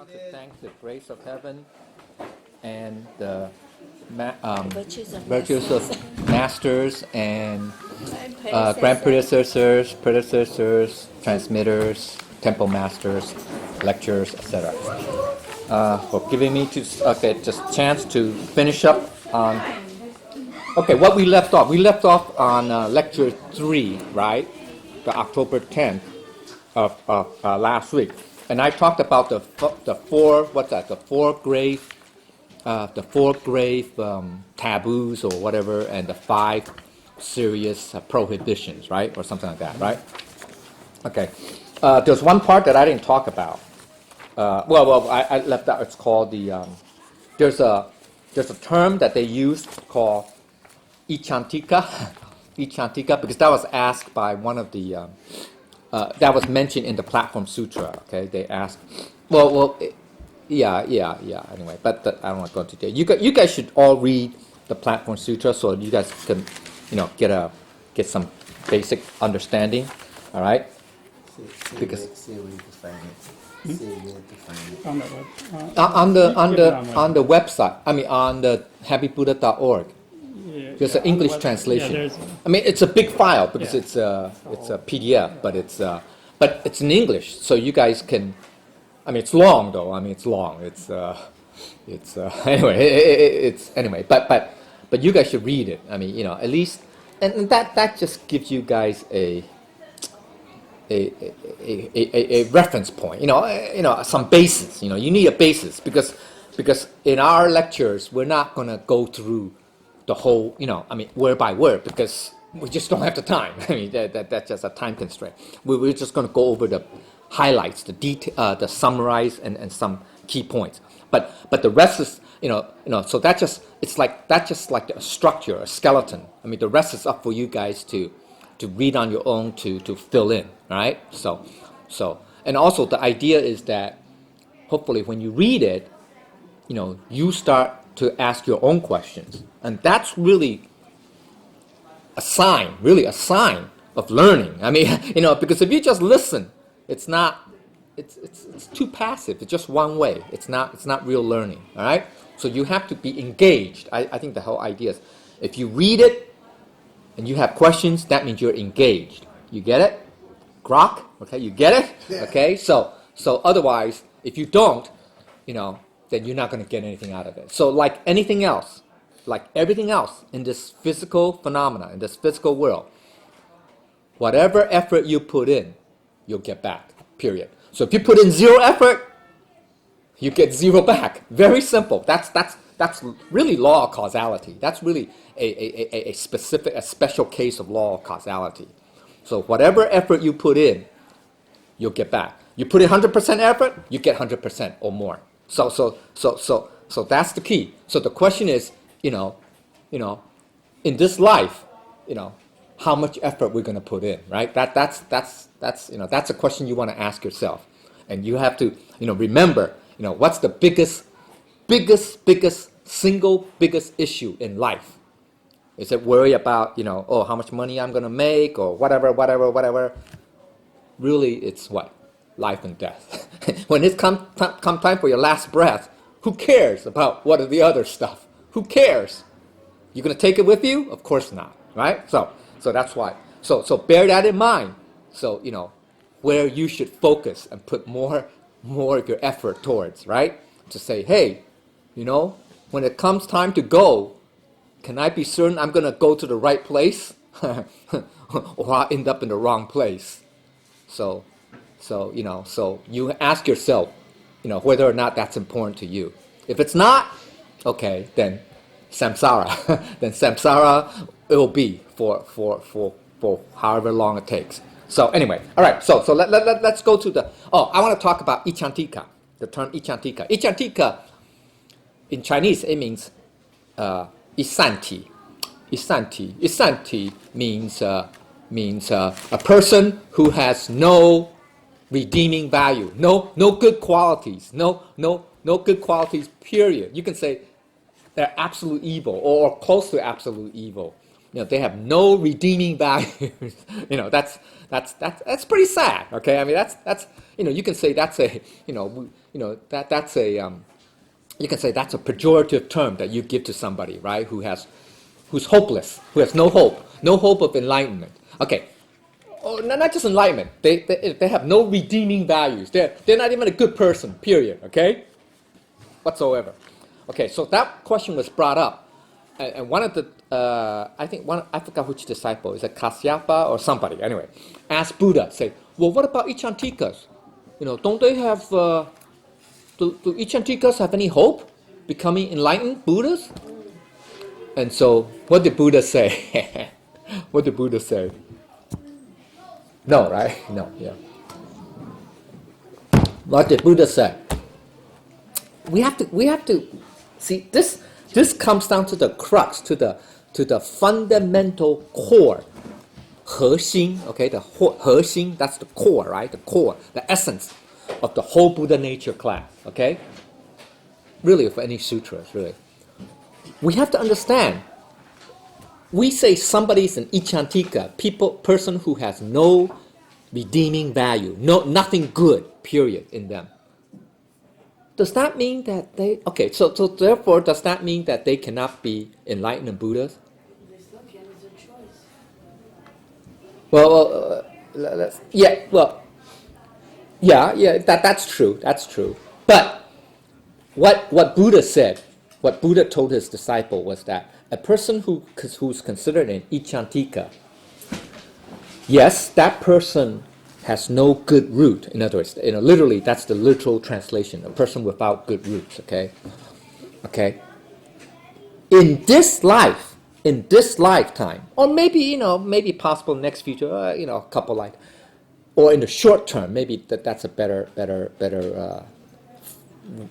want to thank the grace of heaven and the virtues of masters and grand predecessors, transmitters, temple masters, lecturers, etc. For giving me just chance to finish up on. Okay, what we left off. We left off on lecture 3, right? The October 10th of last week, and I talked about the four. What's that? The four grave taboos or whatever, and the 5 serious prohibitions, right, or something like that, right? Okay. There's one part that I didn't talk about. I left out. It's called the. There's a term that they use called ch.1, because that was asked by one of the. That was mentioned in the Platform Sutra. Okay, they asked. Yeah. Anyway, but I don't want to go into detail. You guys should all read the Platform Sutra so you guys can, get some basic understanding. All right. Because on the website. I mean, on the happybuddha.org. There's an English translation. I mean, it's a big file because it's a PDF, but it's in English, so you guys can. I mean, it's long though. I mean, it's long. It's anyway. But you guys should read it. I mean, at least, and that just gives you guys a reference point. Some basis. You need a basis because in our lectures we're not gonna go through the whole, word by word, because we just don't have the time. I mean, that's just a time constraint. We're just going to go over the highlights, the detail, the summarize, and some key points. But the rest is, so that's just like a structure, a skeleton. I mean, the rest is up for you guys to read on your own, to fill in, right? So, and also the idea is that hopefully when you read it, you start to ask your own questions. And that's really a sign of learning. I mean, because if you just listen, it's too passive. It's just one way. It's not real learning, all right? So you have to be engaged. I think the whole idea is if you read it and you have questions, that means you're engaged. You get it? Grok? Okay, you get it? Yeah. Okay, so otherwise, if you don't, then you're not going to get anything out of it. So like anything else, like everything else in this physical phenomena, in this physical world, whatever effort you put in, you'll get back, period. So if you put in 0 effort, you get 0 back. Very simple. That's really law of causality. That's really a special case of law of causality. So whatever effort you put in, you'll get back. You put in 100% effort, you get 100% or more. So that's the key. So the question is, in this life, how much effort we're going to put in, right? That's a question you want to ask yourself, and you have to, remember, what's the biggest single biggest issue in life? Is it worry about, how much money I'm going to make or whatever? Really, it's what? Life and death. When it come time for your last breath, who cares about what are the other stuff? Who cares? You're going to take it with you? Of course not, right? So that's why. So bear that in mind. So, where you should focus and put more of your effort towards, right? To say, hey, when it comes time to go, can I be certain I'm going to go to the right place? Or I'll end up in the wrong place? So you ask yourself, whether or not that's important to you. If it's not, okay, then samsara. Then samsara it will be for however long it takes. So anyway, all right. So let's go to the. I want to talk about ichantika. The term ichantika. Ichantika in Chinese it means isanti. Isanti. Isanti means a person who has no redeeming value, no good qualities, no good qualities, period. You can say they're absolute evil or close to absolute evil. They have no redeeming values. That's pretty sad. Okay, I mean that's you can say that's a that's a you can say that's a pejorative term that you give to somebody, right? Who's hopeless, who has no hope of enlightenment. Okay, not just enlightenment. They have no redeeming values. They're not even a good person. Period. Okay, whatsoever. Okay, so that question was brought up, and one of the I forgot which disciple, is it Kasyapa or somebody? Anyway, asked Buddha, say, well, what about Ichantikas? Don't they have? Do Ichantikas have any hope becoming enlightened Buddhas? And so, what did Buddha say? What did Buddha say? No, right? No, yeah. What did Buddha say? We have to see this. This comes down to the crux, to the fundamental core, 核心. Okay, the 核心, that's the core, right? The core, the essence of the whole Buddha nature class. Okay, really, of any sutras, really. We have to understand. We say somebody's an ichantika, person who has no redeeming value, nothing good, period, in them. Does that mean that so therefore, does that mean that they cannot be enlightened Buddhas? Well, that's true. That's true. But what Buddha said, what Buddha told his disciple was that a person who's considered an ichantika, yes, that person has no good root. In other words, literally, that's the literal translation. A person without good roots. Okay. In this life, in this lifetime, or maybe possible next future, a couple life, or in the short term, maybe that's a better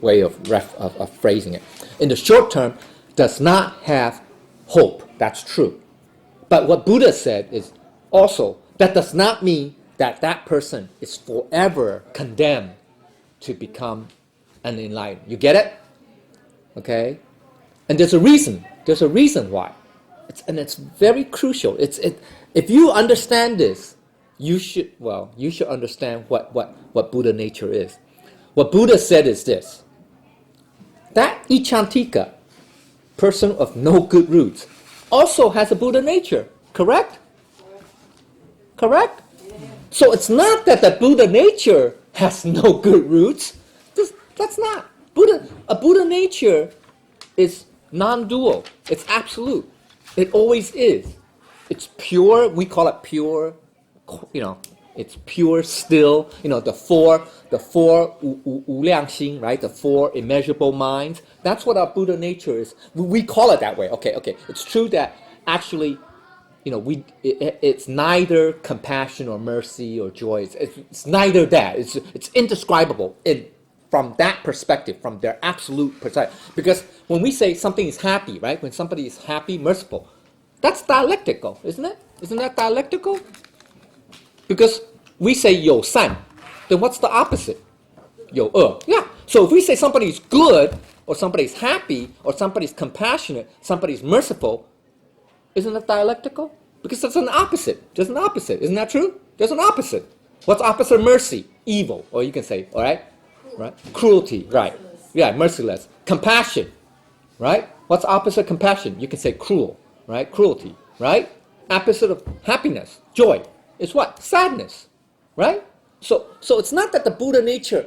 way of phrasing it. In the short term, does not have hope. That's true. But what Buddha said is also that does not mean that person is forever condemned to become an enlightened. You get it? Okay? And there's a reason. There's a reason why. It's very crucial. If you understand this, you should understand what Buddha nature is. What Buddha said is this. That ichantika, person of no good roots, also has a Buddha nature. Correct? Correct? So it's not that the Buddha nature has no good roots. That's not. A Buddha nature is non-dual. It's absolute. It always is. It's pure. We call it pure. It's pure still. The four wu liang xing, right? The four immeasurable minds. That's what our Buddha nature is. We call it that way. Okay. It's true that actually, it's neither compassion or mercy or joy. It's neither that. It's indescribable from that perspective, from their absolute perspective. Because when we say something is happy, right? When somebody is happy, merciful, that's dialectical, isn't it? Isn't that dialectical? Because we say 有善, then what's the opposite? 有恶. Yeah. So if we say somebody's good, or somebody's happy, or somebody's compassionate, somebody's merciful, isn't that dialectical? Because there's an opposite. There's an opposite. Isn't that true? There's an opposite. What's opposite of mercy? Evil. Or you can say, all right? Right? Cruelty. Right. Yeah, merciless. Compassion. Right? What's opposite of compassion? You can say cruel. Right? Cruelty. Right? Opposite of happiness. Joy. Is what? Sadness. Right? So it's not that the Buddha nature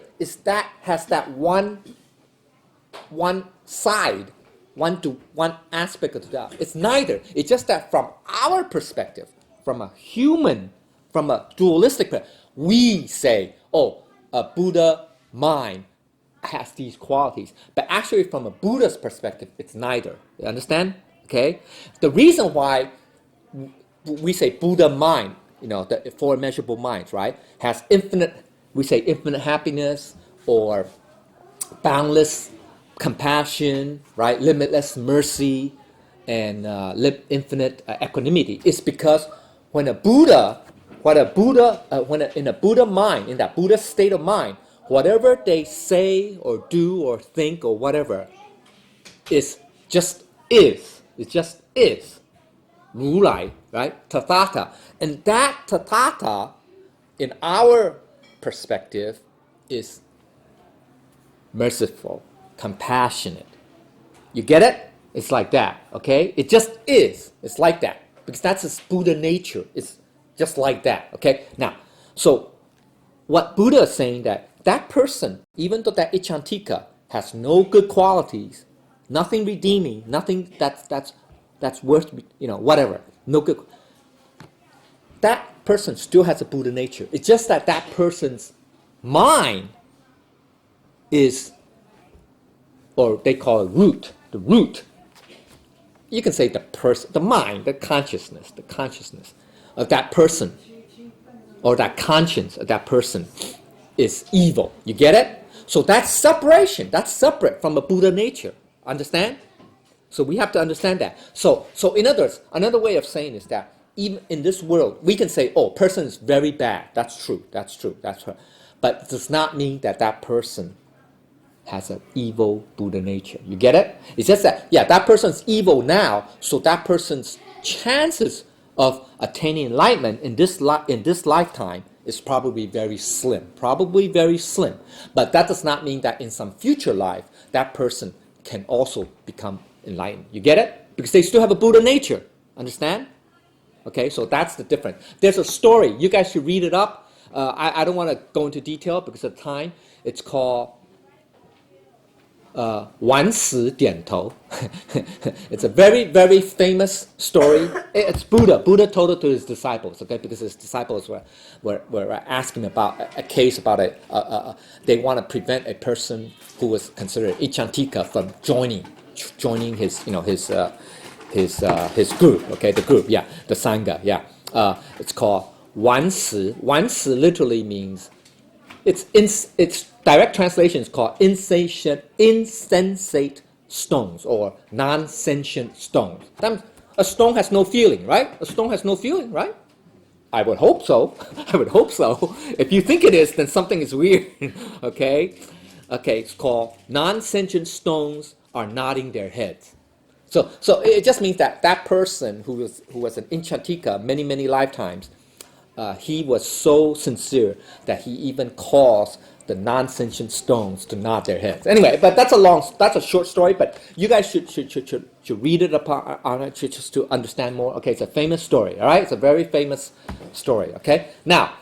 has that one side, one aspect of that. It's neither. It's just that from our perspective, from a dualistic perspective, we say, a Buddha mind has these qualities. But actually from a Buddha's perspective, it's neither. You understand? Okay? The reason why we say Buddha mind, the four immeasurable minds, right, has infinite happiness or boundless compassion, right, limitless mercy, and infinite equanimity. It's because in a Buddha mind, in that Buddha state of mind, whatever they say or do or think or whatever is just is. It just is. 如来, right? Tathata. And that tathata, in our perspective, is merciful, compassionate. You get it? It's like that, okay? It just is. It's like that. Because that's its Buddha nature. It's just like that, okay? Now, so what Buddha is saying that person, even though that Ichantika has no good qualities, nothing redeeming, nothing that's worth, whatever, no good, that person still has a Buddha nature. It's just that person's mind is, or they call it the root. You can say the person, the mind, the consciousness of that person, or that conscience of that person is evil. You get it? So that's separation. That's separate from a Buddha nature. Understand? So we have to understand that. So in other words, another way of saying is that even in this world, we can say, oh, person is very bad. That's true. That's her. But it does not mean that person has an evil Buddha nature. You get it? It's just that, that person's evil now, so that person's chances of attaining enlightenment in this lifetime is probably very slim. But that does not mean that in some future life, that person can also become enlightened. You get it? Because they still have a Buddha nature. Understand? Okay, so that's the difference. There's a story. You guys should read it up. I don't want to go into detail because of time. It's called 晚死点头. It's a very, very famous story. It's Buddha. Buddha told it to his disciples, okay, because his disciples were asking about a case about they want to prevent a person who was considered Ichantika from joining his group, okay, the group, the Sangha, it's called 晚死. 晚死 literally means, its direct translation is called insensate stones or non-sentient stones. A stone has no feeling, right? A stone has no feeling, right? I would hope so. If you think it is, then something is weird. Okay, it's called non-sentient stones are nodding their heads. So it just means that person who was an Inchatika many lifetimes, he was so sincere that he even caused the non-sentient stones to nod their heads. Anyway, but that's a short story. But you guys should read it on it just to understand more. Okay, it's a famous story. All right, it's a very famous story. Okay, now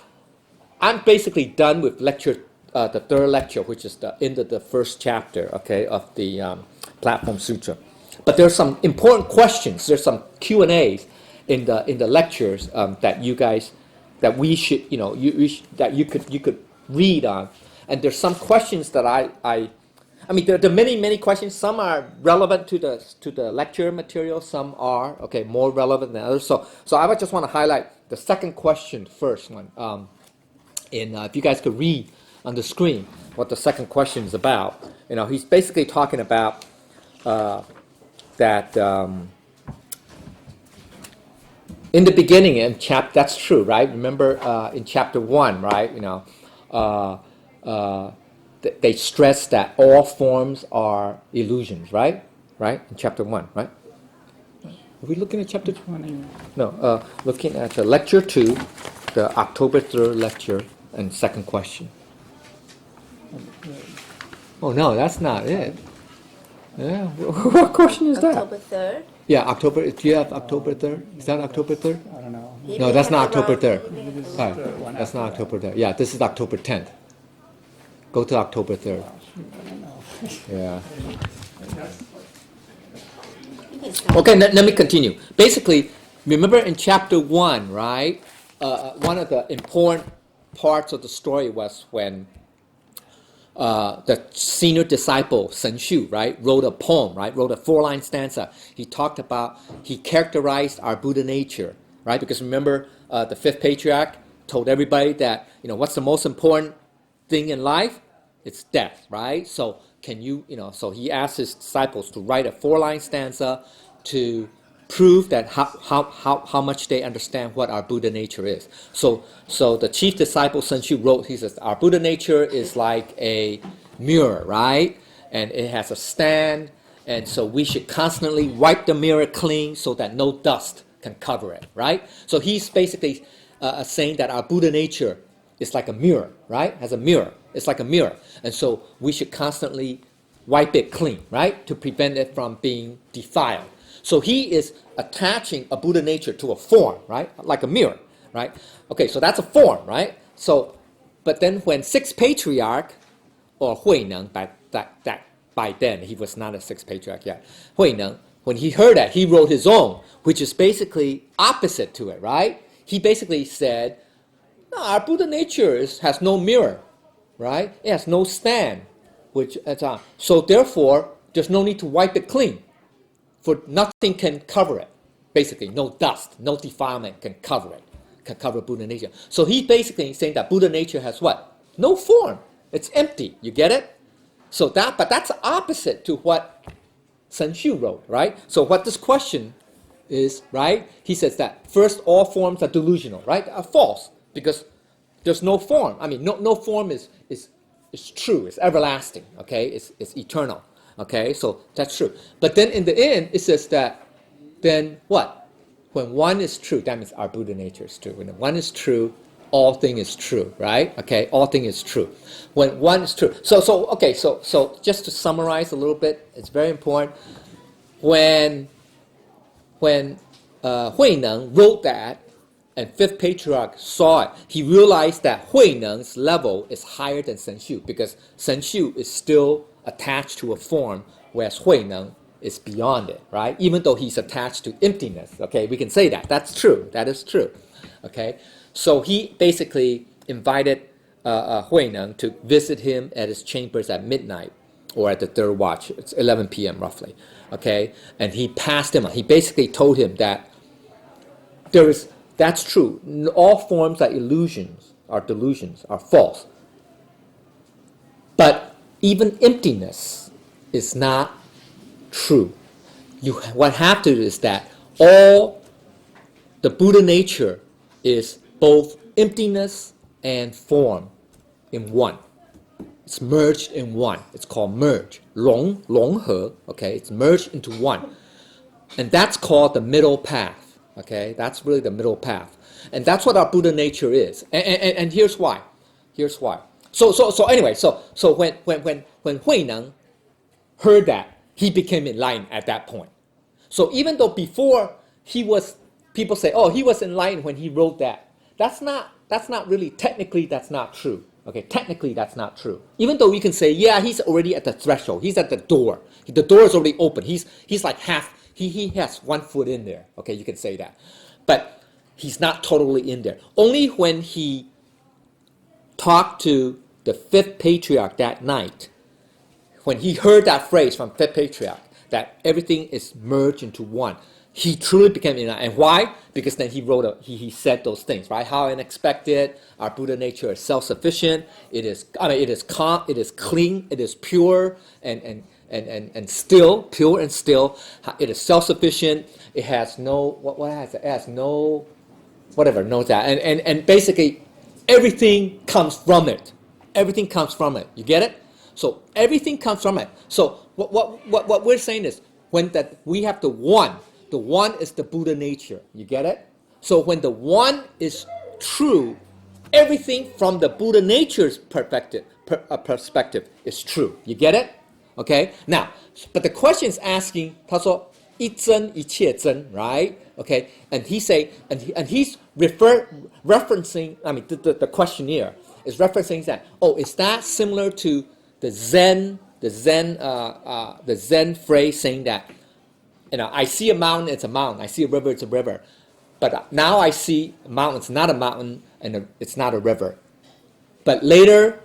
I'm basically done with lecture, the third lecture, which is the end of the first chapter. Okay, of the Platform Sutra. But there's some important questions. There's some Q&As in the lectures that you guys, that we should, that you could read on. And there's some questions that I mean, there are many questions. Some are relevant to the lecture material. Some are more relevant than others. So I would just want to highlight the second question first one. If you guys could read on the screen what the second question is about. He's basically talking about that in the beginning in that's true, right? Remember in chapter 1, right? They stress that all forms are illusions, right? Right? In chapter 1, right? Are we looking at chapter 1? No, looking at lecture 2, the October 3rd lecture and second question. Oh no, that's not it. Yeah, what question is that? October 3rd? Yeah, October. Do you have October 3rd? Is that October 3rd? I don't know. No, that's not October 3rd. Right. That's not October 3rd. Yeah, this is October 10th. Go to October 3rd. Yeah. Okay, let me continue. Basically, remember in chapter 1, right? One of the important parts of the story was when the senior disciple, Sen Shu, right, wrote a poem, right, wrote a 4-line stanza. He characterized our Buddha nature, right, because remember the fifth patriarch told everybody that, what's the most important thing in life? It's death, right? So so he asked his disciples to write a 4-line stanza to prove that how much they understand what our Buddha nature is. So the chief disciple Sen Shu wrote, he says, our Buddha nature is like a mirror, right? And it has a stand, and so we should constantly wipe the mirror clean so that no dust can cover it, right? So he's basically saying that our Buddha nature is like a mirror, right? Has a mirror. It's like a mirror. And so we should constantly wipe it clean, right? To prevent it from being defiled. So he is attaching a Buddha nature to a form, right? Like a mirror, right? Okay, so that's a form, right? So, but then when sixth patriarch, or Huineng, by then he was not a sixth patriarch yet, Huineng, when he heard that, he wrote his own, which is basically opposite to it, right? He basically said, no, our Buddha nature has no mirror, right? It has no stand, so therefore, there's no need to wipe it clean, for nothing can cover it. Basically, no dust, no defilement can cover it, can cover Buddha nature. So he's basically saying that Buddha nature has what? No form. It's empty. You get it? But that's opposite to what Sun Xiu wrote, right? So what this question is, right? He says that first, all forms are delusional, right? Are false, because there's no form. I mean, no form is true. It's everlasting. Okay, it's eternal. Okay, so that's true. But then in the end, it says that then what? When one is true, that means our Buddha nature is true. When one is true, all thing is true, right? Okay, all thing is true. When one is true. So just to summarize a little bit, it's very important. When Huineng wrote that, and fifth patriarch saw it, he realized that Huineng's level is higher than Sun Xiu, because Sun Xiu is still attached to a form, whereas Huineng is beyond it, right? Even though he's attached to emptiness, okay? We can say that. That's true. That is true, okay? So he basically invited Huineng to visit him at his chambers at midnight, or at the third watch. It's 11 p.m. roughly, okay? And he passed him on. He basically told him that that's true. All forms are illusions, are delusions, are false. But even emptiness is not true. What happens is that all the Buddha nature is both emptiness and form in one. It's merged in one. It's called merge. 融合, okay? It's merged into one. And that's called the middle path, okay? That's really the middle path. And that's what our Buddha nature is. And here's why. Here's why. So anyway, so when Huineng heard that, he became enlightened at that point. So even though before people say, oh, he was enlightened when he wrote that, that's not really, technically that's not true. Okay, technically that's not true. Even though we can say, yeah, he's already at the threshold, he's at the door. The door is already open. He's like half, he has 1 foot in there. Okay, you can say that. But he's not totally in there. Only when he talked to the fifth patriarch that night, when he heard that phrase from fifth patriarch, that everything is merged into one, he truly became enlightened. And why? Because then he said those things, right? How unexpected, our Buddha nature is self-sufficient, it is calm, it is clean, it is pure and still, pure and still, it is self-sufficient, it has no, it has no, whatever, knows that. And basically, everything comes from it. Everything comes from it. You get it? So everything comes from it. So what we're saying is, we have the one is the Buddha nature. You get it? So when the one is true, everything from the Buddha nature's perspective is true. You get it? Okay? Now, but the question is asking, 他说一真一切真, right? Okay? And he's referencing, I mean, the questionnaire is referencing that, oh, is that similar to the Zen phrase saying that, I see a mountain, it's a mountain. I see a river, it's a river. But now I see a mountain, it's not a mountain, and it's not a river. But later,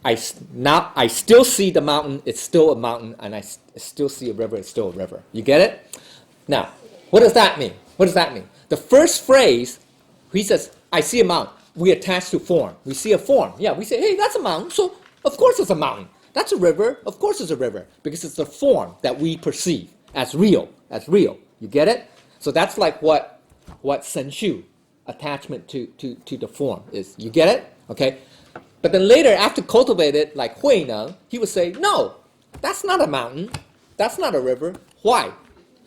I still see the mountain, it's still a mountain, and I still see a river, it's still a river. You get it? Now, what does that mean? What does that mean? The first phrase, he says, I see a mountain. We attach to form. We see a form. Yeah, we say, hey, that's a mountain, so of course it's a mountain. That's a river, of course it's a river, because it's the form that we perceive as real. As real. You get it? So that's like what Sun Xiu, attachment to the form is. You get it? Okay? But then later, after cultivated, like Huineng, he would say, no, that's not a mountain. That's not a river. Why?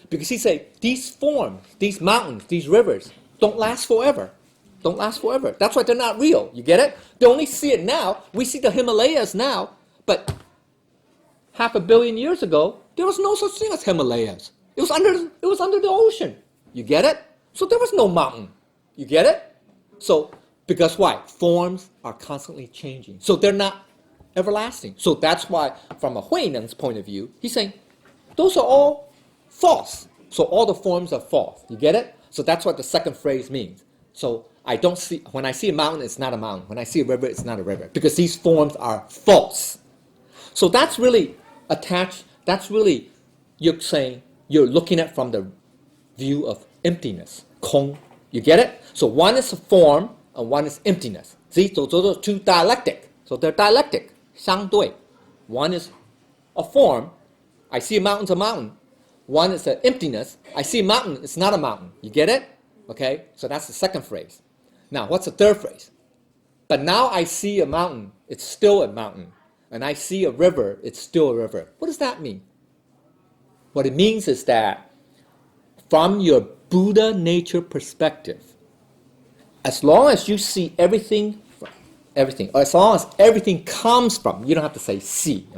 Because he said, these forms, these mountains, these rivers, don't last forever. don't last forever. That's why they're not real. You get it? They only see it now. We see the Himalayas now, but 500 million years ago, there was no such thing as Himalayas. It was under the ocean. You get it? So there was no mountain. You get it? So, because why? Forms are constantly changing. So they're not everlasting. So that's why, from a Huineng's point of view, he's saying, those are all false. So all the forms are false. You get it? So that's what the second phrase means. So when I see a mountain, it's not a mountain. When I see a river, it's not a river. Because these forms are false. So that's really attached, you're saying, you're looking at from the view of emptiness, 空. You get it? So one is a form and one is emptiness. See, so those are two dialectic. So they're dialectic, 相对. One is a form. I see a mountain, it's a mountain. One is an emptiness. I see a mountain, it's not a mountain. You get it? Okay? So that's the second phrase. Now, what's the third phrase? But now I see a mountain, it's still a mountain. And I see a river, it's still a river. What does that mean? What it means is that from your Buddha nature perspective, as long as you see everything, or as long as everything comes from, you don't have to say see,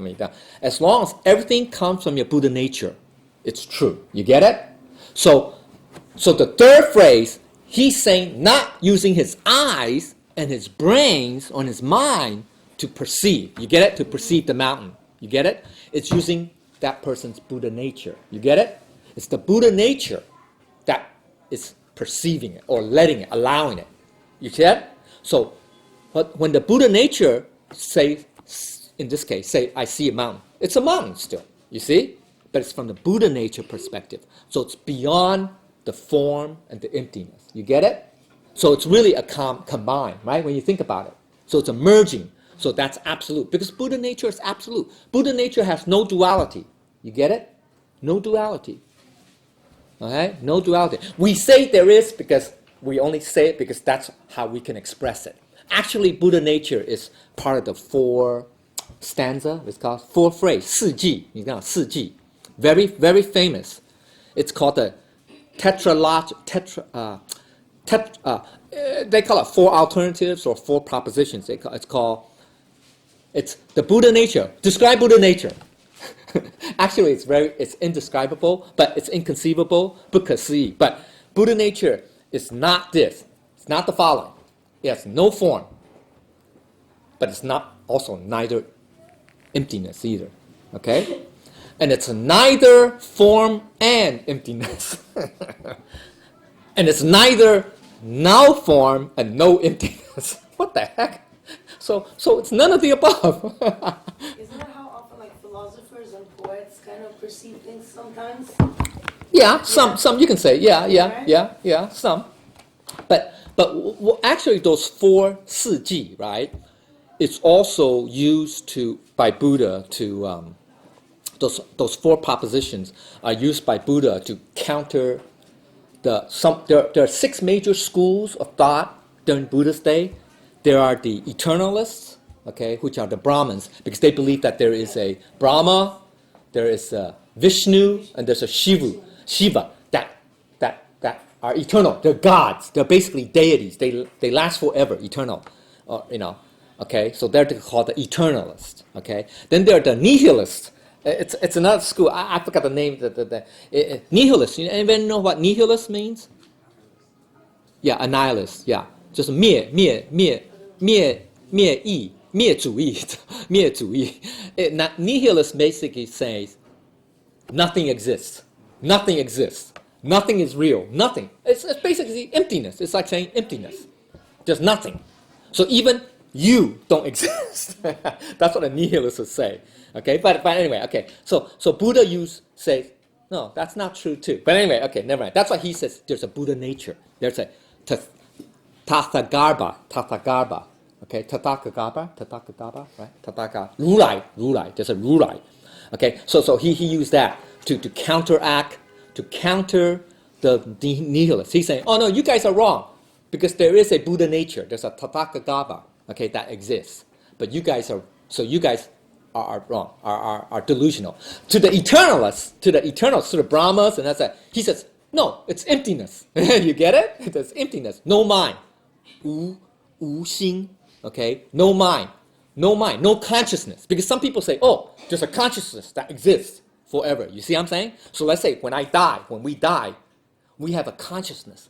as long as everything comes from your Buddha nature, it's true. You get it? So the third phrase, he's saying not using his eyes and his brains on his mind to perceive. You get it? To perceive the mountain. You get it? It's using that person's Buddha nature. You get it? It's the Buddha nature that is perceiving it or letting it, allowing it. You get it? So when the Buddha nature say, in this case, say, I see a mountain. It's a mountain still. You see? But it's from the Buddha nature perspective. So it's beyond the form and the emptiness. You get it? So it's really a combine, right? When you think about it. So it's a merging. So that's absolute. Because Buddha nature is absolute. Buddha nature has no duality. You get it? No duality. Okay? No duality. We say there is because we only say it because that's how we can express it. Actually, Buddha nature is part of the four stanza. It's called four phrase. 四季. You know, 四季. Very, very famous. It's called the they call it four alternatives or four propositions. It's the Buddha nature. Describe Buddha nature. Actually, it's indescribable, but it's inconceivable, 不可思议. But Buddha nature is not this. It's not the following. It has no form. But it's not also neither emptiness either. Okay? And it's neither form and emptiness. And it's neither no form and no emptiness. What the heck? So it's none of the above. Isn't that how often like philosophers and poets kind of perceive things sometimes? Yeah, some you can say, yeah, some. But actually those four 四季, right? It's also used by Buddha to those four propositions are used by Buddha to counter there are six major schools of thought during Buddha's day. There are the eternalists, okay, which are the Brahmins, because they believe that there is a Brahma, there is a Vishnu, and there's a Shiva that are eternal. They're gods. They're basically deities. They last forever, eternal, okay. So they're called the eternalists, okay. Then there are the nihilists. It's another school. I forgot the name. The nihilist. Anybody know what nihilist means? Yeah, a nihilist. Yeah, just 灭主义. Nihilist basically says nothing exists. Nothing exists. Nothing is real. Nothing. It's basically emptiness. It's like saying emptiness. There's nothing. So even you don't exist. That's what a nihilist would say. Okay, but anyway, okay. So Buddha says, no, that's not true too. But anyway, okay, never mind. That's why he says there's a Buddha nature. There's a Tathagarbha. Okay, Tathagarbha, right? Tathagarbha. 如来, there's a 如来. Okay, so he used that to counteract, to counter the nihilists. He's saying, oh no, you guys are wrong. Because there is a Buddha nature. There's a Tathagarbha, okay, that exists. But you guys are wrong, are delusional. To the eternalists, to the Brahmas, and that's that. He says, no, it's emptiness. You get it? It's emptiness, no mind. 无心, okay? No mind, no consciousness. Because some people say, oh, there's a consciousness that exists forever. You see what I'm saying? So let's say when we die, we have a consciousness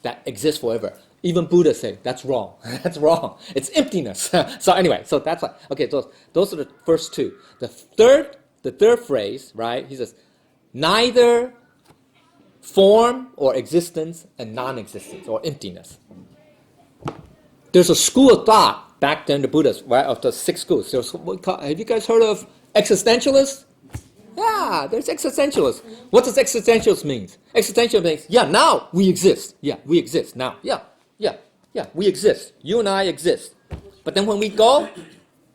that exists forever. Even Buddha say that's wrong. That's wrong. It's emptiness. So anyway, so that's like, okay, those are the first two. The third phrase, right? He says, neither form or existence and non-existence or emptiness. There's a school of thought back then, the Buddhists, right, of the 6 schools. Have you guys heard of existentialists? Yeah, there's existentialists. What does existentialist mean? Existential means, yeah, now we exist. Yeah, we exist now. Yeah, we exist. You and I exist. But then when we go,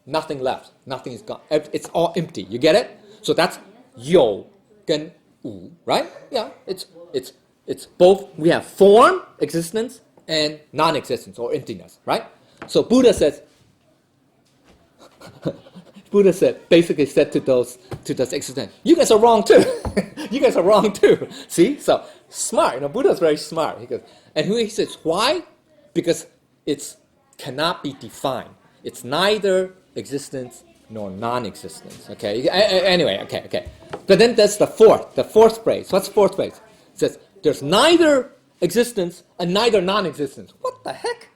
nothing left. Nothing is gone. It's all empty. You get it? So that's 有 跟 无, right? Yeah, it's both. We have form, existence, and non-existence or emptiness, right? So Buddha says, basically said to those existence, you guys are wrong too. You guys are wrong too. See? So smart. Buddha's very smart. And he says, why? Because it cannot be defined. It's neither existence nor non-existence. Okay. Anyway. Okay. But then there's the fourth phrase. What's the fourth phrase? It says there's neither existence and neither non-existence. What the heck?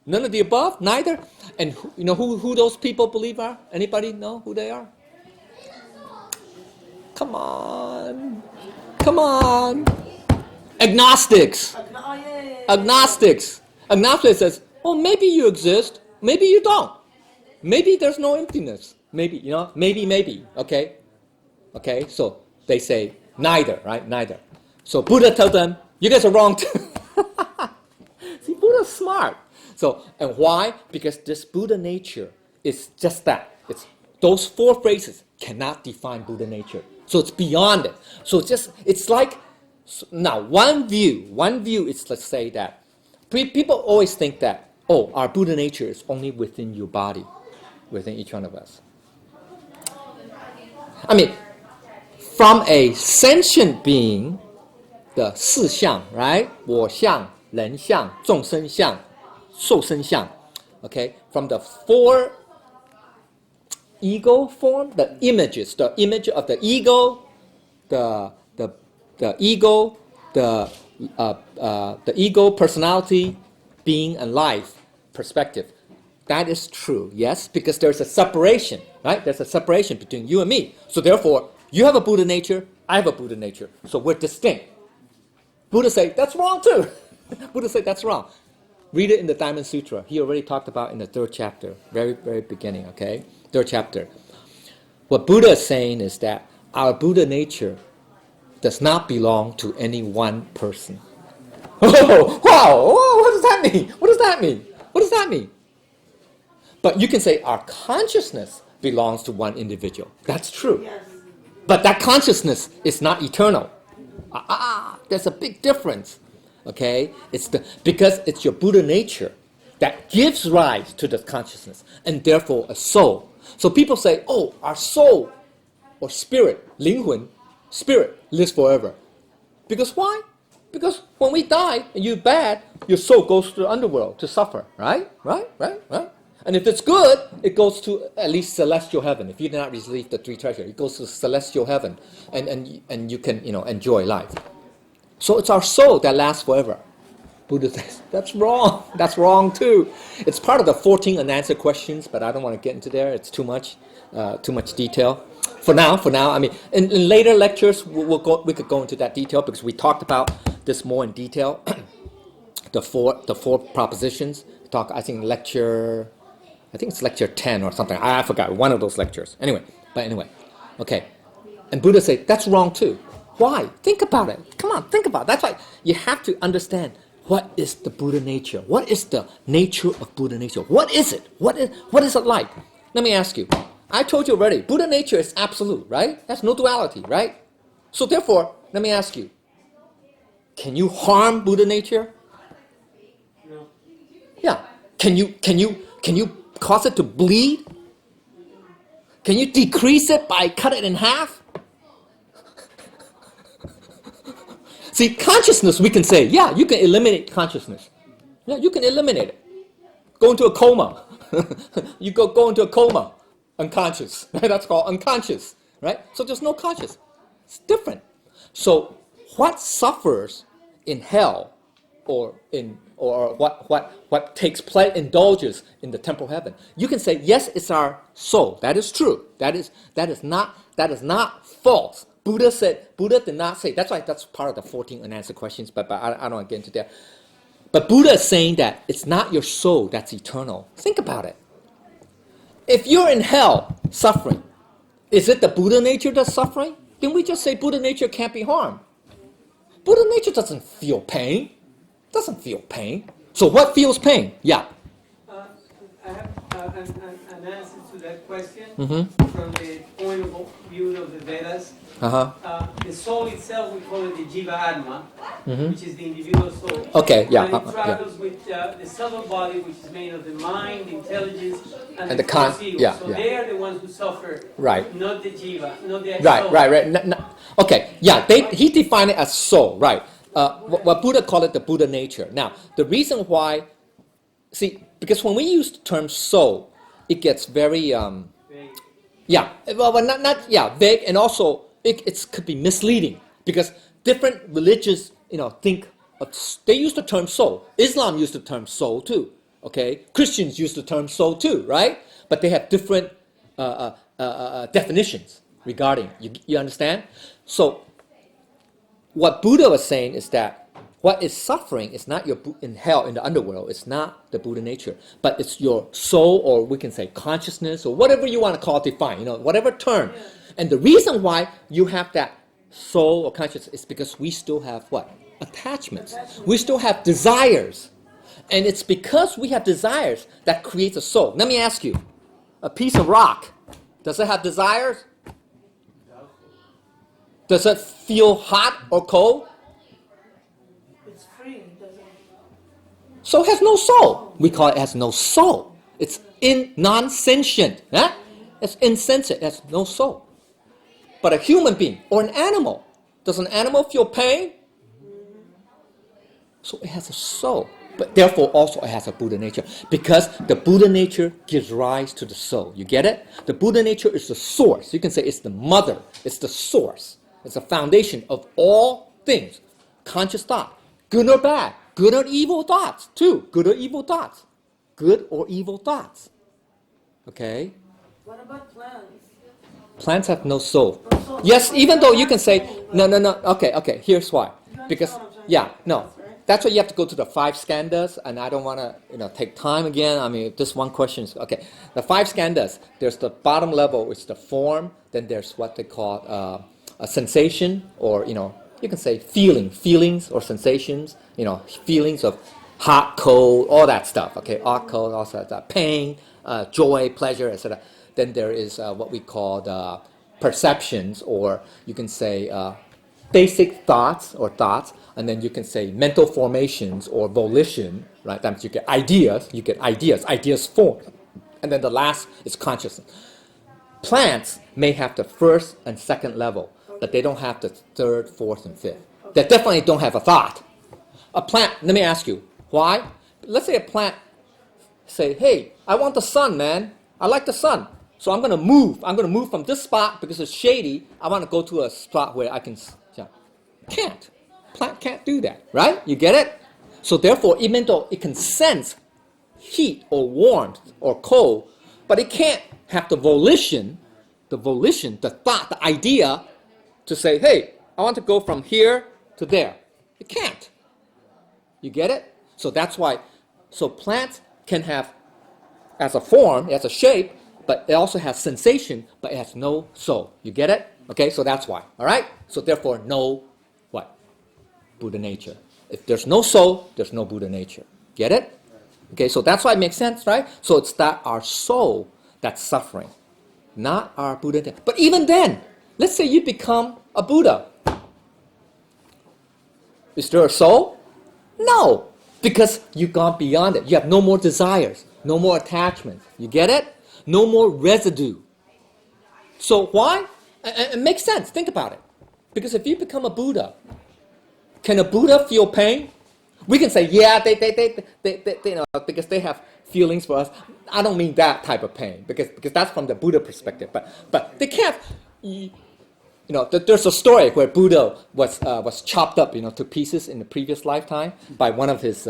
None of the above, neither. And who those people believe are? Anybody know who they are? Come on. Agnostics. Agnostics. Agnostics says, oh, maybe you exist, maybe you don't. Maybe there's no emptiness. Maybe, maybe. Okay? So they say neither, right? Neither. So Buddha tells them, you guys are wrong too. See, Buddha's smart. So, and why? Because this Buddha nature is just that. It's those 4 phrases cannot define Buddha nature. So it's beyond it. So it's like, now one view is, let's say that, people always think that, oh, our Buddha nature is only within your body, within each one of us. I mean, from a sentient being, the 4相, right? 我相, 人相, 众生相, 受生相. Okay? From the 4 ego form, the images, the image of the ego, the ego, the ego, personality, being, and life perspective. That is true, yes, because there's a separation, right? There's a separation between you and me. So therefore, you have a Buddha nature, I have a Buddha nature. So we're distinct. Buddha say, that's wrong too. Buddha say, that's wrong. Read it in the Diamond Sutra. He already talked about in the 3rd chapter, very, very beginning, okay? 3rd chapter. What Buddha is saying is that our Buddha nature does not belong to any one person. Oh, wow, what does that mean? What does that mean? But you can say our consciousness belongs to one individual. That's true. Yes. But that consciousness is not eternal. There's a big difference. Okay? Because it's your Buddha nature that gives rise to the consciousness, and therefore a soul. So people say, oh, our soul or spirit, 灵魂, spirit lives forever. Because why? Because when we die and you're bad, your soul goes to the underworld to suffer, right? And if it's good, it goes to at least celestial heaven. If you did not receive the 3 treasures, it goes to celestial heaven, and you can enjoy life. So it's our soul that lasts forever. Buddha says, that's wrong. That's wrong too. It's part of the 14 unanswered questions, but I don't want to get into there. It's too much detail. For now, I mean, in later lectures, we could go into that detail because we talked about this more in detail. the four propositions. I think it's lecture 10 or something. I forgot, one of those lectures. Anyway, okay. And Buddha said, that's wrong too. Why? Think about it. Come on, think about it. That's why you have to understand what is the Buddha nature. What is the nature of Buddha nature? What is it? What is it like? Let me ask you. I told you already, Buddha nature is absolute, right? That's no duality, right? So therefore, let me ask you, can you harm Buddha nature? No. Yeah. Can you cause it to bleed? Can you decrease it by cut it in half? See, consciousness, we can say, yeah, you can eliminate consciousness. Yeah, you can eliminate it. Go into a coma. You go into a coma, unconscious. Right? That's called unconscious, right? So there's no conscious. It's different. So what suffers in hell, or what takes place, indulges in the temporal heaven? You can say yes, it's our soul. That is true. That is not false. Buddha did not say. That's why that's part of the 14 unanswered questions. But I don't want to get into that. But Buddha is saying that it's not your soul that's eternal. Think about it. If you're in hell suffering, is it the Buddha nature that's suffering? Then we just say Buddha nature can't be harmed. Buddha nature doesn't feel pain. Doesn't feel pain. So what feels pain? Yeah. I have an answer to that question Mm-hmm. from the point of view of the Vedas. Uh-huh. The soul itself, we call it the Jiva Atma, Mm-hmm. which is the individual soul. Okay, yeah. And it travels with the subtle body, which is made of the mind, the intelligence, and the con- ego. yeah, so yeah. they are the ones who suffer, Right. not the Jiva, not the soul. Right. Okay, yeah, he defined it as soul, right. What Buddha called it the Buddha nature. Now, the reason why, because when we use the term soul, it gets very, vague, and also it could be misleading, because different religions, think they use the term soul. Islam used the term soul too, okay? Christians use the term soul too, right? But they have different definitions regarding, you understand? So, what Buddha was saying is that what is suffering is not in hell, in the underworld, it's not the Buddha nature, but it's your soul, or we can say consciousness, or whatever you want to call it, define, whatever term. Yeah. And the reason why you have that soul or consciousness is because we still have what? Attachments. We still have desires. And it's because we have desires that creates a soul. Let me ask you, a piece of rock, does it have desires? Does it feel hot or cold? It's free, doesn't it? So it has no soul. We call it has no soul. It's non-sentient. Huh? It's insensate. It has no soul. But a human being or an animal, does an animal feel pain? So it has a soul. But therefore also it has a Buddha nature. Because the Buddha nature gives rise to the soul. You get it? The Buddha nature is the source. You can say it's the mother. It's the source. It's the foundation of all things. Conscious thought. Good or bad. Good or evil thoughts, too. Good or evil thoughts. Good or evil thoughts. Okay? What about plants? Plants have no soul. Yes, even though you can say, no. Okay, here's why. Because, that's why you have to go to the 5 skandhas, and I don't want to, take time again. I mean, this one question is, okay. The 5 skandhas, there's the bottom level, which is the form. Then there's what they call a sensation, or, you can say feelings or sensations, feelings of hot, cold, all that stuff, okay, hot, cold, also that pain, joy, pleasure, etc. Then there is what we call the perceptions, or you can say basic thoughts, and then you can say mental formations or volition, right? That means you get ideas form, and then the last is consciousness. Plants may have the first and second level, but they don't have the third, fourth, and fifth. They definitely don't have a thought. A plant, let me ask you, why? Let's say a plant say, hey, I want the sun, man. I like the sun. So I'm going to move. I'm going to move from this spot because it's shady. I want to go to a spot where I can... Can't. Plant can't do that, right? You get it? So therefore, even though it can sense heat or warmth or cold, but it can't have the volition, the thought, the idea to say, hey, I want to go from here to there. It can't. You get it? So that's why, plants can have, as a form, as a shape, but it also has sensation, but it has no soul. You get it? Okay, so that's why. All right? So therefore, no, what? Buddha nature. If there's no soul, there's no Buddha nature. Get it? Okay, so that's why it makes sense, right? So it's that our soul that's suffering, not our Buddha nature. But even then, let's say you become a Buddha. Is there a soul? No, because you've gone beyond it. You have no more desires, no more attachments. You get it? No more residue. So why? It makes sense. Think about it. Because if you become a Buddha, can a Buddha feel pain? We can say, yeah, they you know, because they have feelings for us. I don't mean that type of pain, because that's from the Buddha perspective. But they can't. You know, there's a story where Buddha was chopped up, you know, to pieces in the previous lifetime by one of his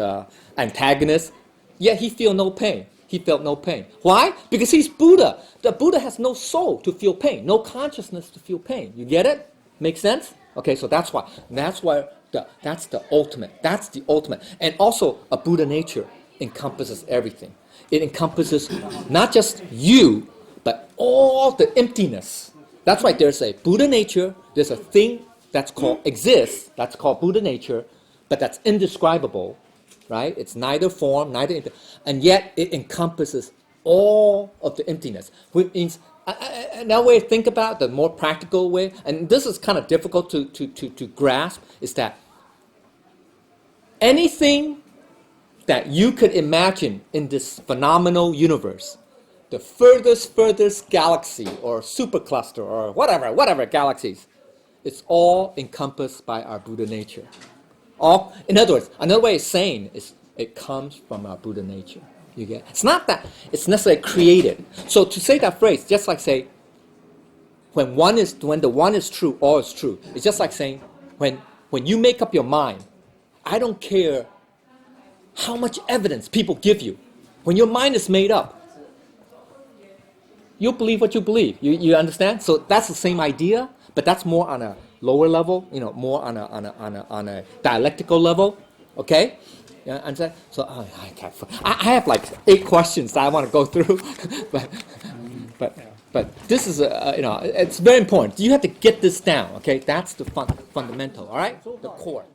antagonists. Yet he felt no pain. He felt no pain. Why? Because he's Buddha. The Buddha has no soul to feel pain, no consciousness to feel pain. You get it? Make sense? Okay, so that's why. That's the ultimate. That's the ultimate. And also, a Buddha nature encompasses everything. It encompasses not just you, but all the emptiness. That's why there's a Buddha nature. There's a thing that's called exists. That's called Buddha nature, but that's indescribable, right? It's neither form, and yet it encompasses all of the emptiness. Which means another way to think about the more practical way, and this is kind of difficult to grasp, is that anything that you could imagine in this phenomenal universe, the furthest galaxy or supercluster or whatever galaxies, it's all encompassed by our Buddha nature. All, in other words, another way of saying is it comes from our Buddha nature. You get? It's not that it's necessarily created. So to say that phrase, just like say, when the one is true, all is true. It's just like saying, when you make up your mind, I don't care how much evidence people give you. When your mind is made up, you believe what you believe. You understand? So that's the same idea, but that's more on a lower level, you know, more on a dialectical level. Okay? Yeah, understand? So I have like 8 questions that I want to go through, but this is you know, it's very important. You have to get this down. Okay? That's the fundamental. All right? The core.